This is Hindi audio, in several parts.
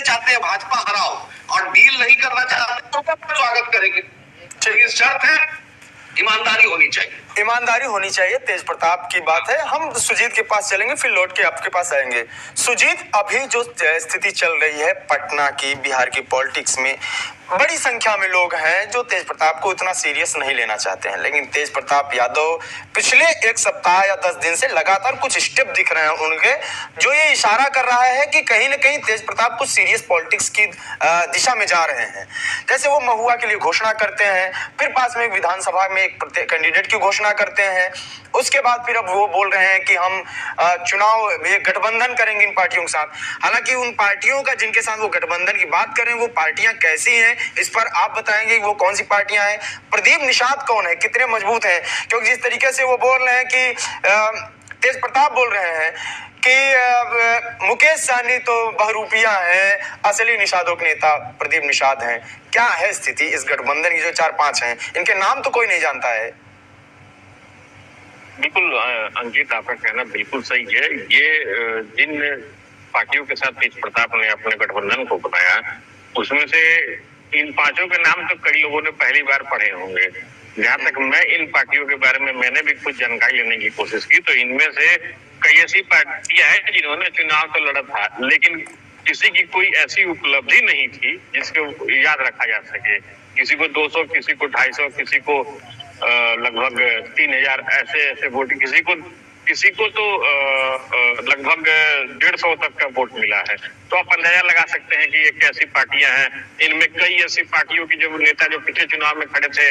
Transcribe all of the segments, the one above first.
चाहते हैं भाजपा हराओ और डील नहीं करना चाहते तो कब स्वागत करेंगे? तो शर्त है, ईमानदारी होनी चाहिए। ईमानदारी होनी चाहिए। तेज प्रताप की बात है। हम सुजीत के पास चलेंगे, फिर लौट के आपके पास आएंगे। सुजीत, अभी जो स्थिति चल रही है पटना की, बिहार की पॉलिटिक्स में बड़ी संख्या में लोग हैं जो तेज प्रताप को इतना सीरियस नहीं लेना चाहते हैं, लेकिन तेज प्रताप यादव पिछले एक सप्ताह या 10 दिन से लगातार कुछ स्टेप दिख रहे हैं उनके, जो ये इशारा कर रहा है कि कहीं ना कहीं तेज प्रताप कुछ सीरियस पॉलिटिक्स की दिशा में जा रहे हैं। जैसे वो महुआ के लिए घोषणा करते हैं, फिर पास में एक विधानसभा में एक कैंडिडेट की घोषणा करते हैं, उसके बाद फिर अब वो बोल रहे हैं कि हम चुनाव गठबंधन करेंगे इन पार्टियों के साथ। हालांकि उन पार्टियों का जिनके साथ वो गठबंधन की बात करें, वो पार्टियां कैसी हैं इस पर आप बताएंगे, वो कौन सी पार्टियां हैं? प्रदीप निषाद कौन है, कितने मजबूत हैं? क्योंकि जिस तरीके से वो बोल रहे हैं कि तेज प्रताप बोल रहे हैं कि मुकेश सहनी तो बहरूपिया हैं, असली निषादों के नेता प्रदीप निषाद हैं। क्या है स्थिति इस गठबंधन की? जो 4-5 हैं, इनके नाम तो कोई नहीं जानता है। बिल्कुल अंकित, आपका कहना बिल्कुल सही है। ये जिन पार्टियों के साथ तेज प्रताप ने अपने गठबंधन को बनाया, उसमें से इन पांचों के नाम तो कई लोगों ने पहली बार पढ़े होंगे। जहां तक मैं इन पार्टियों के बारे में मैंने भी कुछ जानकारी लेने की कोशिश की, तो इनमें से कई ऐसी पार्टियां हैं जिन्होंने चुनाव तो लड़ा था, लेकिन किसी की कोई ऐसी उपलब्धि नहीं थी जिसको याद रखा जा सके। किसी को 200, किसी को 250, किसी को लगभग 3000 ऐसे वोट, किसी को तो लगभग 150 तक का वोट मिला है। तो आप अंदाजा लगा सकते हैं कि ये कैसी पार्टियां हैं। इनमें कई ऐसी पार्टियों की जो नेता जो पिछले चुनाव में खड़े थे,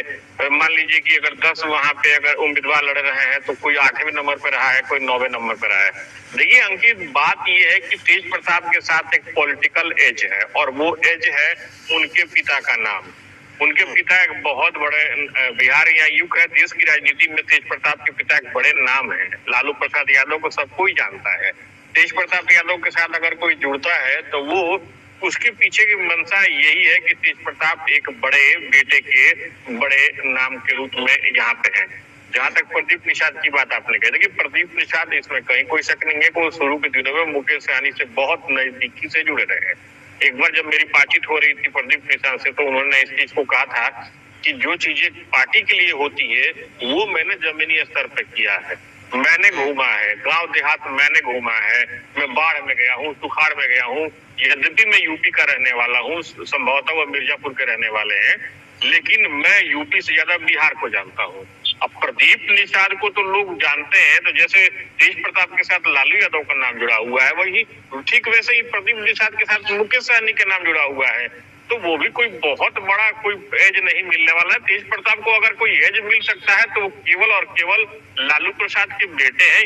मान लीजिए कि अगर 10 वहां पे अगर उम्मीदवार लड़ रहे हैं तो कोई 8वें नंबर पर रहा है, कोई 9वें नंबर पर रहा है। देखिए अंकित, बात यह है कि तेज प्रताप के साथ एक पॉलिटिकल एज है, और वो एज है उनके पिता का नाम। उनके पिता एक बहुत बड़े, बिहार या यूं कहे देश की राजनीति में तेज प्रताप के पिता एक बड़े नाम है। लालू प्रसाद यादव को सब कोई जानता है। तेज प्रताप यादव के साथ अगर कोई जुड़ता है तो वो उसके पीछे की मंशा यही है कि तेज प्रताप एक बड़े बेटे के बड़े नाम के रूप में यहाँ पे है। जहां तक प्रदीप निषाद की बात आपने कही, देखिए प्रदीप निषाद इसमें कहीं कोई शक नहीं है कि वो शुरू के दिनों में मुकेश सहनी से बहुत नजदीकी से जुड़े रहे हैं। एक बार जब मेरी बातचीत हो रही थी प्रदीप निषाद से, तो उन्होंने इस चीज को कहा था कि जो चीजें पार्टी के लिए होती है वो मैंने जमीनी स्तर पर किया है। मैंने घूमा है, गांव देहात मैंने घूमा है, मैं बाढ़ में गया हूँ, सुखाड़ में गया हूँ। यद्यपि मैं यूपी का रहने वाला हूँ, संभवतः वो मिर्जापुर के रहने वाले हैं, लेकिन मैं यूपी से ज्यादा बिहार को जानता हूँ। अब प्रदीप निषाद को तो लोग जानते हैं, तो जैसे तेज प्रताप के साथ लालू यादव का नाम जुड़ा हुआ है, वही ठीक वैसे ही प्रदीप निषाद के साथ मुकेश सहनी का नाम जुड़ा हुआ है। तो वो भी कोई बहुत बड़ा कोई एज नहीं मिलने वाला है। तेज प्रताप को अगर कोई एज मिल सकता है तो वो केवल और केवल लालू प्रसाद के बेटे हैं।